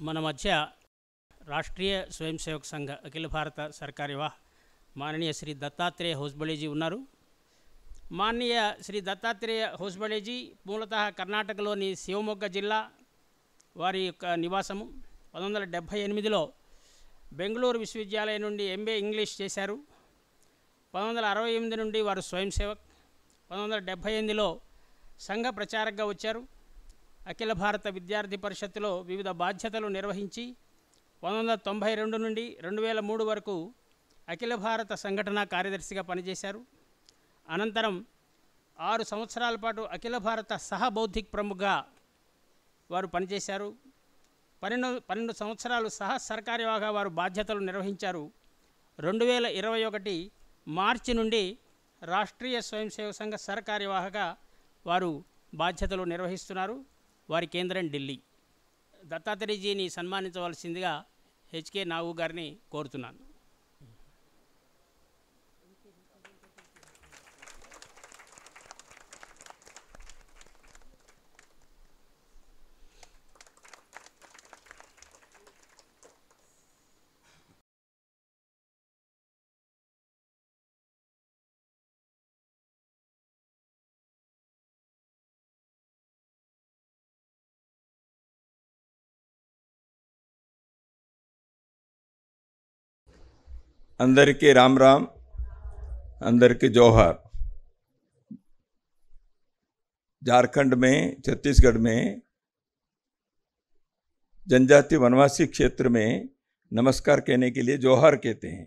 మన మధ్య రాష్ట్రీయ స్వయం సేవక్ సంఘ అఖిల భారత సర్కారీ వాహ్ माननीय श्री दत्तात्रेय होसबळे जी उన్నారు। माननीय श्री दत्तात्रेय होसबळे जी मूलतः कर्नाटकलोनी शिवमोग्ग जिल्ला వారి యొక్క నివాసము। 1978లో బెంగళూరు విశ్వవిద్యాలయం నుండి ఎంఏ ఇంగ్లీష్ చేశారు। 1968 నుండి వారు స్వయం సేవక్। 1978లో సంఘ ప్రచారకగా వచ్చారు। అఖిల భారత విద్యార్థి పరిషత్తులో వివిధ బాధ్యతలు నిర్వహించి 1992 నుండి 2003 వరకు అఖిల భారత సంఘటన కార్యదర్శిగా పనిచేశారు। అనంతరం 6 సంవత్సరాల పాటు అఖిల భారత సహబౌద్ధిక్ ప్రముఖగా వారు పనిచేశారు। 12 సంవత్సరాలు సహ సర్కారీ వాగా వారు బాధ్యతలు నిర్వహించారు। 2021 మార్చి నుండి రాష్ట్రీయ స్వయం సేవక సంఘ సర్కారీ వాహగా వారు బాధ్యతలు నిర్వహిస్తున్నారు। వారి కేంద్రం ఢిల్లీ। దత్తాత్రేయజీని సన్మానించవలసిందిగా హెచ్కే నాగు గారిని కోరుతున్నాను। అందరికీ రామ్ రామ్, అందరికీ जोहार। झारखंड में, छत्तीसगढ़ में जनजाति वनवासी क्षेत्र में नमस्कार कहने के लिए जोहार कहते हैं।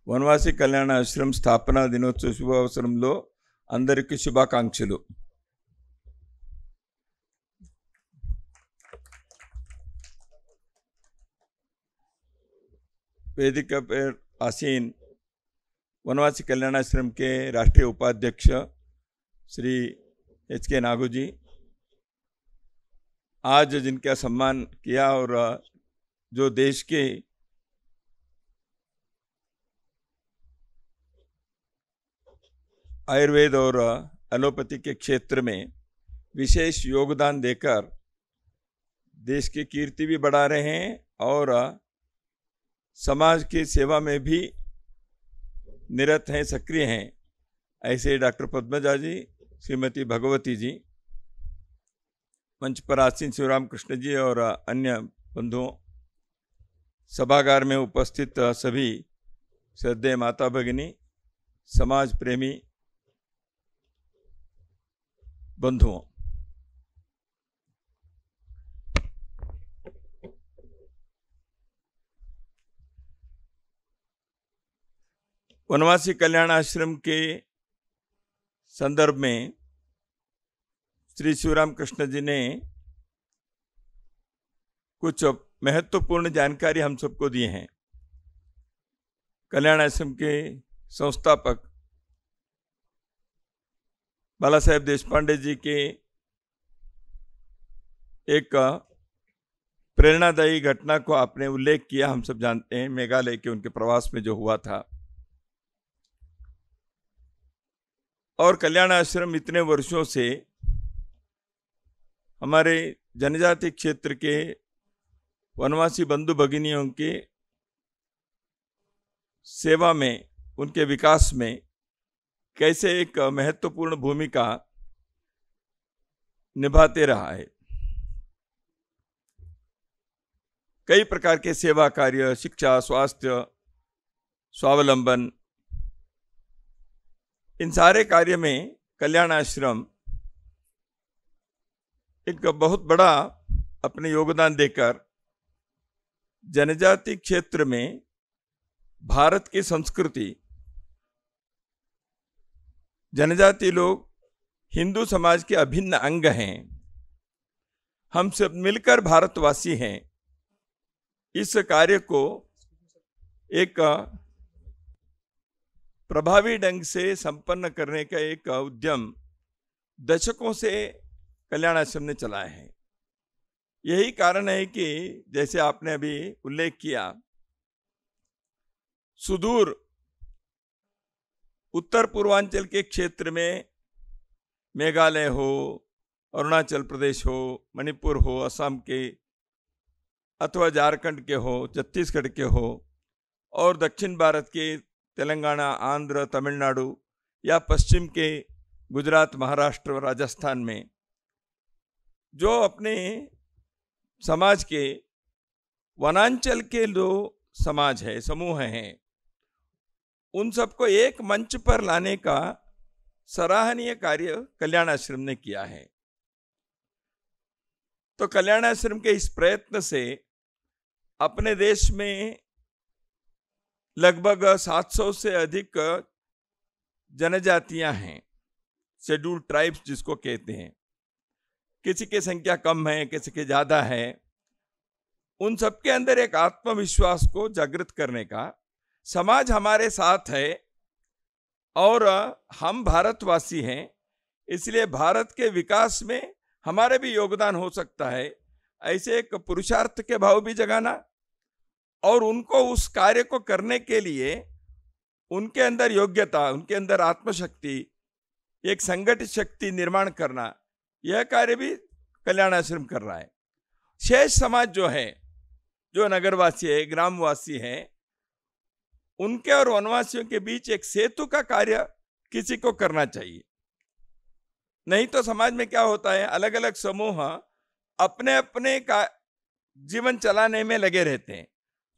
वनवासी कल्याण आश्रम स्थापना दिनोत्सव शुभ अवसरंलो अंदरिकी शुभाकांक्षलु। वेदिका पर आसीन वनवासी कल्याणाश्रम के राष्ट्रीय उपाध्यक्ष श्री एचके नागू जी, आज जिनका सम्मान किया और जो देश के आयुर्वेद और एलोपैथी के क्षेत्र में विशेष योगदान देकर देश की कीर्ति भी बढ़ा रहे हैं और समाज की सेवा में भी निरत हैं, सक्रिय हैं। ऐसे डॉक्टर पद्मजा जी, श्रीमती भगवती जी, मंच पर आसीन शिवराम कृष्ण जी और अन्य बंधुओं, सभागार में उपस्थित सभी श्रद्धेय माता भगिनी, समाज प्रेमी बंधुओं, वनवासी कल्याण आश्रम के संदर्भ में श्री शिवराम कृष्ण जी ने कुछ महत्वपूर्ण जानकारी हम सबको दी हैं। कल्याण आश्रम के संस्थापक बाला साहेब देशपांडे जी के एक प्रेरणादायी घटना को आपने उल्लेख किया, हम सब जानते हैं, मेघालय के उनके प्रवास में जो हुआ था। और कल्याण आश्रम इतने वर्षों से हमारे जनजाति क्षेत्र के वनवासी बंधु भगिनियों के सेवा में, उनके विकास में कैसे एक महत्वपूर्ण भूमिका निभाते रहा है। कई प्रकार के सेवा कार्य, शिक्षा, स्वास्थ्य, स्वावलंबन, इन सारे कार्य में कल्याण आश्रम एक बहुत बड़ा अपने योगदान देकर जनजाति क्षेत्र में भारत की संस्कृति, जनजाति लोग हिंदू समाज के अभिन्न अंग हैं, हम सब मिलकर भारतवासी हैं, इस कार्य को एक प्रभावी ढंग से संपन्न करने का एक उद्यम दशकों से कल्याण आश्रम ने चलाया है। यही कारण है कि जैसे आपने अभी उल्लेख किया, सुदूर उत्तर पूर्वांचल के क्षेत्र में मेघालय हो, अरुणाचल प्रदेश हो, मणिपुर हो, असम के अथवा झारखंड के हो, छत्तीसगढ़ के हो, और दक्षिण भारत के तेलंगाना, आंध्र, तमिलनाडु या पश्चिम के गुजरात, महाराष्ट्र और राजस्थान में जो अपने समाज के वनांचल के जो समाज है, समूह हैं, उन सबको एक मंच पर लाने का सराहनीय कार्य कल्याण आश्रम ने किया है। तो कल्याण आश्रम के इस प्रयत्न से अपने देश में लगभग 700 से अधिक जनजातियां हैं, शेड्यूल्ड ट्राइब्स जिसको कहते हैं। किसी की संख्या कम है, किसी की ज्यादा है। उन सबके अंदर एक आत्मविश्वास को जागृत करने का, समाज हमारे साथ है और हम भारतवासी हैं, इसलिए भारत के विकास में हमारे भी योगदान हो सकता है, ऐसे एक पुरुषार्थ के भाव भी जगाना और उनको उस कार्य को करने के लिए उनके अंदर योग्यता, उनके अंदर आत्मशक्ति, एक संगठित शक्ति निर्माण करना, यह कार्य भी कल्याण आश्रम कर रहा है। शेष समाज जो है, जो नगरवासी है, ग्रामवासी है, उनके और वनवासियों के बीच एक सेतु का कार्य किसी को करना चाहिए। नहीं तो समाज में क्या होता है, अलग अलग समूह अपने अपने का जीवन चलाने में लगे रहते हैं।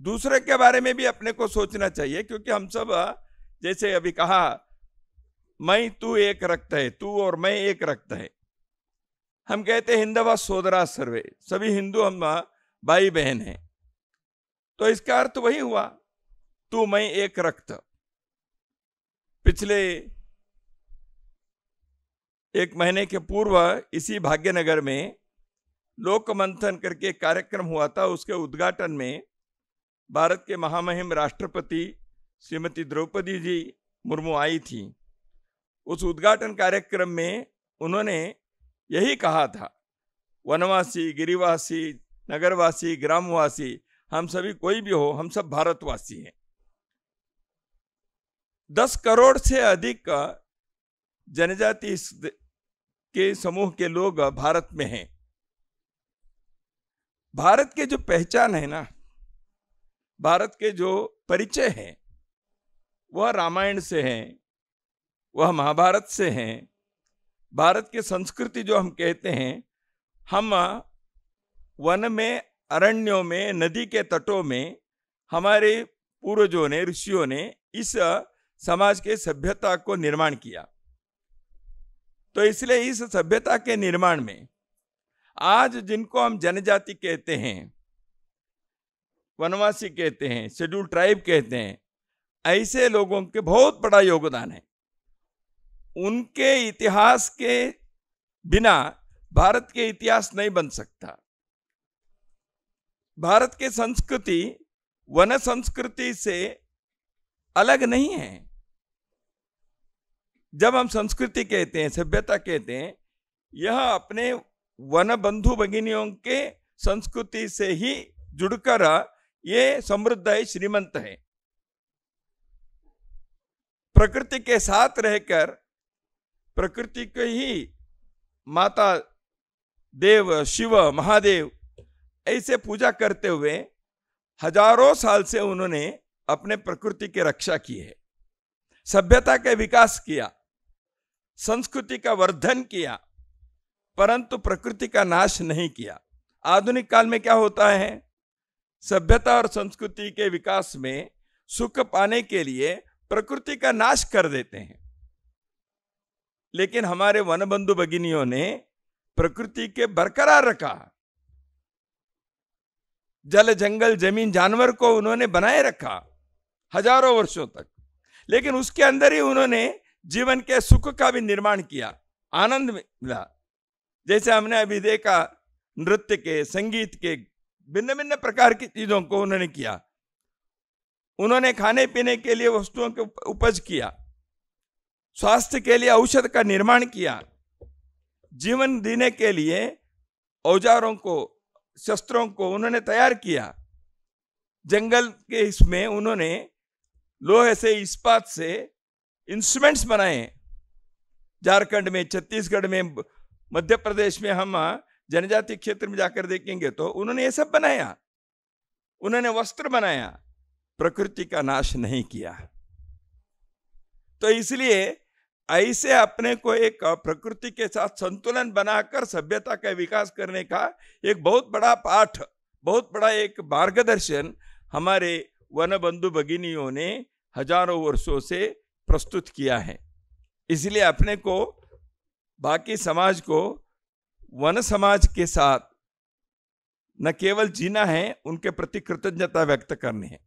दूसरे के बारे में भी अपने को सोचना चाहिए, क्योंकि हम सब, जैसे अभी कहा, मैं तू एक रक्त है, तू और मैं एक रक्त है। हम कहते हैं हिंदवा सोदरा सर्वे, सभी हिंदू हम भाई बहन हैं। तो इसका अर्थ वही हुआ, तू मैं एक रक्त। पिछले एक महीने के पूर्व इसी भाग्यनगर में लोक मंथन करके एक कार्यक्रम हुआ था। उसके उद्घाटन में भारत के महामहिम राष्ट्रपति श्रीमती द्रौपदी जी मुर्मू आई थी। उस उद्घाटन कार्यक्रम में उन्होंने यही कहा था, वनवासी, गिरिवासी, नगरवासी, ग्रामवासी, हम सभी कोई भी हो, हम सब भारतवासी हैं। 10 करोड़ से अधिक जनजाति के समूह के लोग भारत में हैं। भारत के जो पहचान है ना, भारत के जो परिचय है, वह रामायण से है, वह महाभारत से है। भारत की संस्कृति जो हम कहते हैं, हम वन में, अरण्यों में, नदी के तटों में हमारे पूर्वजों ने, ऋषियों ने इस समाज के सभ्यता को निर्माण किया। तो इसलिए इस सभ्यता के निर्माण में आज जिनको हम जनजाति कहते हैं, वनवासी कहते हैं, शेड्यूल्ड ट्राइब कहते हैं, ऐसे लोगों के बहुत बड़ा योगदान है। उनके इतिहास के बिना भारत के इतिहास नहीं बन सकता। भारत की संस्कृति वन संस्कृति से अलग नहीं है। जब हम संस्कृति कहते हैं, सभ्यता कहते हैं, यह अपने वन बंधु भगिनियों के संस्कृति से ही जुड़कर ये समृद्ध है, श्रीमंत है। प्रकृति के साथ रहकर प्रकृति को ही माता, देव, शिव, महादेव ऐसे पूजा करते हुए हजारों साल से उन्होंने अपने प्रकृति की रक्षा की है, सभ्यता का विकास किया, संस्कृति का वर्धन किया, परंतु प्रकृति का नाश नहीं किया। आधुनिक काल में क्या होता है, सभ्यता और संस्कृति के विकास में सुख पाने के लिए प्रकृति का नाश कर देते हैं। लेकिन हमारे वनबंधु भगिनियों ने प्रकृति के बरकरार रखा, जल, जंगल, जमीन, जानवर को उन्होंने बनाए रखा हजारों वर्षों तक। लेकिन उसके अंदर ही उन्होंने जीवन के सुख का भी निर्माण किया, आनंद मिला। जैसे हमने अभी देखा, नृत्य के, संगीत के, भिन्न भिन्न प्रकार की चीजों को उन्होंने किया। उन्होंने खाने पीने के लिए वस्तुओं के उपज किया, स्वास्थ्य के लिए औषध का निर्माण किया, जीवन जीने के लिए औजारों को, शस्त्रों को उन्होंने तैयार किया। जंगल के इसमें उन्होंने लोहे से, इस्पात से इंस्ट्रूमेंट्स बनाए। झारखंड में, छत्तीसगढ़ में मध्य प्रदेश में हम जनजाति क्षेत्र में जाकर देखेंगे तो उन्होंने ये सब बनाया, उन्होंने वस्त्र बनाया, प्रकृति का नाश नहीं किया। तो इसलिए ऐसे अपने को एक प्रकृति के साथ संतुलन बनाकर सभ्यता का विकास करने का एक बहुत बड़ा पाठ, बहुत बड़ा एक मार्गदर्शन हमारे वन बंधु भगिनियों ने हजारों वर्षों से प्रस्तुत किया है। इसलिए अपने को, बाकी समाज को वन समाज के साथ न केवल जीना है, उनके प्रति कृतज्ञता व्यक्त करनी है।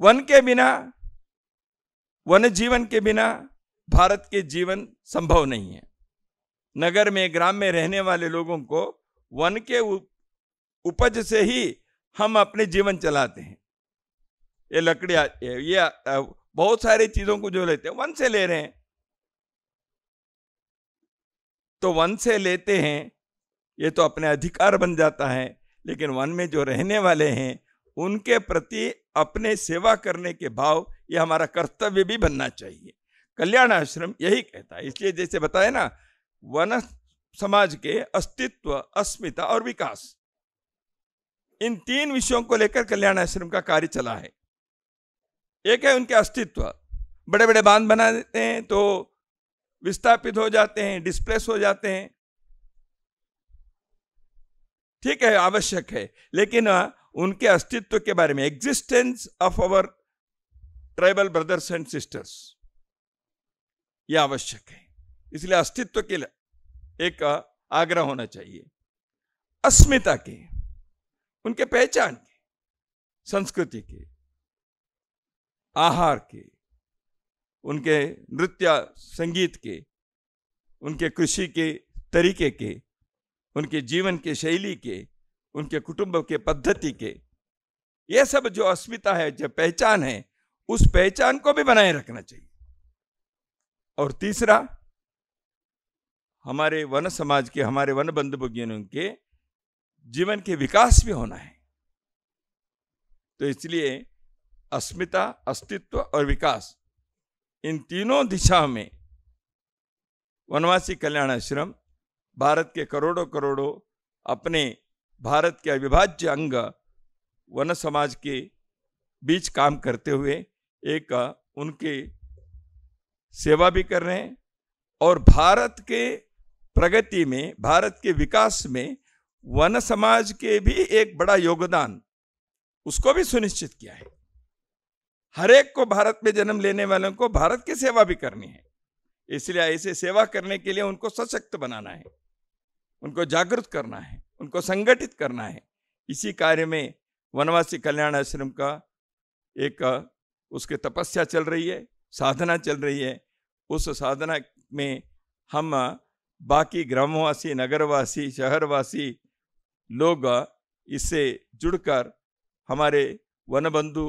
वन के बिना, वन जीवन के बिना भारत के जीवन संभव नहीं है। नगर में, ग्राम में रहने वाले लोगों को वन के उपज से ही हम अपने जीवन चलाते हैं। ये लकड़ियां, ये बहुत सारी चीजों को जो लेते हैं वन से ले रहे हैं। तो वन से लेते हैं, ये तो अपने अधिकार बन जाता है, लेकिन वन में जो रहने वाले हैं उनके प्रति अपने सेवा करने के भाव, ये हमारा कर्तव्य भी बनना चाहिए। कल्याण आश्रम यही कहता है। इसलिए जैसे बताया ना, वन समाज के अस्तित्व, अस्मिता और विकास, इन 3 विषयों को लेकर कल्याण आश्रम का कार्य चला है। एक है उनके अस्तित्व। बड़े बड़े बांध बना देते हैं तो विस्थापित हो जाते हैं, डिस्प्लेस हो जाते हैं, ठीक है, आवश्यक है, लेकिन उनके अस्तित्व के बारे में, existence of our tribal brothers and sisters, यह आवश्यक है। इसलिए अस्तित्व के लिए एक आग्रह होना चाहिए। अस्मिता के, उनके पहचान के, संस्कृति के, आहार के, उनके नृत्य संगीत के, उनके कृषि के तरीके के, उनके जीवन के शैली के, उनके कुटुंब के पद्धति के, ये सब जो अस्मिता है, जो पहचान है, उस पहचान को भी बनाए रखना चाहिए। और तीसरा, हमारे वन समाज के, हमारे वन बंधु भगिनियों के जीवन के विकास भी होना है। तो इसलिए अस्मिता, अस्तित्व और विकास, इन तीनों दिशा में वनवासी कल्याण आश्रम भारत के करोड़ों करोड़ों अपने भारत के अविभाज्य अंग वन समाज के बीच काम करते हुए एक उनके सेवा भी कर रहे हैं, और भारत के प्रगति में, भारत के विकास में वन समाज के भी एक बड़ा योगदान, उसको भी सुनिश्चित किया है। हर एक को, भारत में जन्म लेने वालों को भारत की सेवा भी करनी है। इसलिए ऐसे सेवा करने के लिए उनको सशक्त बनाना है, उनको जागृत करना है, उनको संगठित करना है। इसी कार्य में वनवासी कल्याण आश्रम का एक उसके तपस्या चल रही है, साधना चल रही है। उस साधना में हम बाकी ग्रामवासी, नगरवासी, शहरवासी लोग इससे जुड़कर हमारे वन बंधु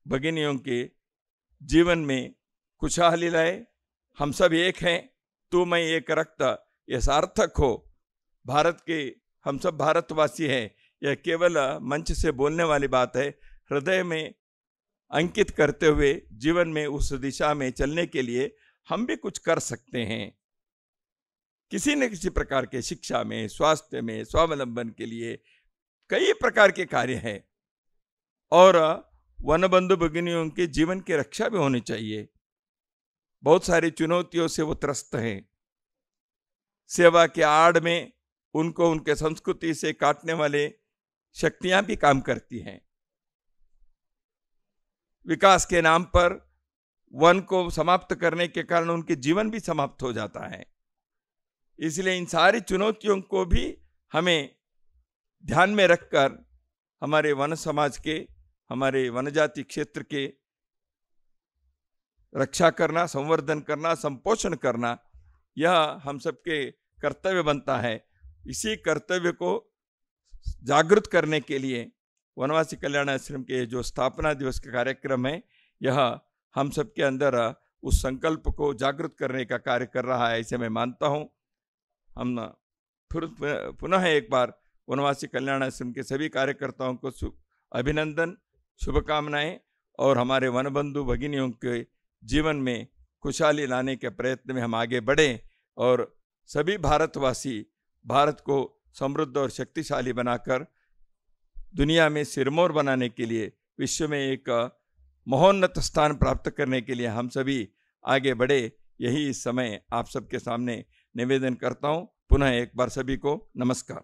भगिनियों के जीवन में खुशहाली लाए। हम सब एक हैं, तू मैं एक रक्त, यह सार्थक हो। भारत के हम सब भारतवासी हैं, यह केवल मंच से बोलने वाली बात है। हृदय में अंकित करते हुए जीवन में उस दिशा में चलने के लिए हम भी कुछ कर सकते हैं। किसी न किसी प्रकार के शिक्षा में, स्वास्थ्य में, स्वावलंबन के लिए कई प्रकार के कार्य हैं, और वन बंधु भगिनियों के जीवन की रक्षा भी होनी चाहिए। बहुत सारी चुनौतियों से वो त्रस्त हैं। सेवा के आड़ में उनको उनके संस्कृति से काटने वाले शक्तियां भी काम करती हैं। विकास के नाम पर वन को समाप्त करने के कारण उनके जीवन भी समाप्त हो जाता है। इसलिए इन सारी चुनौतियों को भी हमें ध्यान में रखकर हमारे वन समाज के, हमारे वनजाति क्षेत्र के रक्षा करना, संवर्धन करना, संपोषण करना, यह हम सबके कर्तव्य बनता है। इसी कर्तव्य को जागृत करने के लिए वनवासी कल्याण आश्रम के जो स्थापना दिवस का कार्यक्रम है, यह हम सबके अंदर उस संकल्प को जागृत करने का कार्य कर रहा है, ऐसे मैं मानता हूँ। हम फिर पुनः एक बार वनवासी कल्याण आश्रम के सभी कार्यकर्ताओं को अभिनंदन, शुभकामनाएं, और हमारे वन बंधु भगिनियों के जीवन में खुशहाली लाने के प्रयत्न में हम आगे बढ़ें और सभी भारतवासी भारत को समृद्ध और शक्तिशाली बनाकर दुनिया में सिरमौर बनाने के लिए, विश्व में एक महोन्नत स्थान प्राप्त करने के लिए हम सभी आगे बढ़े, यही इस समय आप सबके सामने निवेदन करता हूँ। पुनः एक बार सभी को नमस्कार।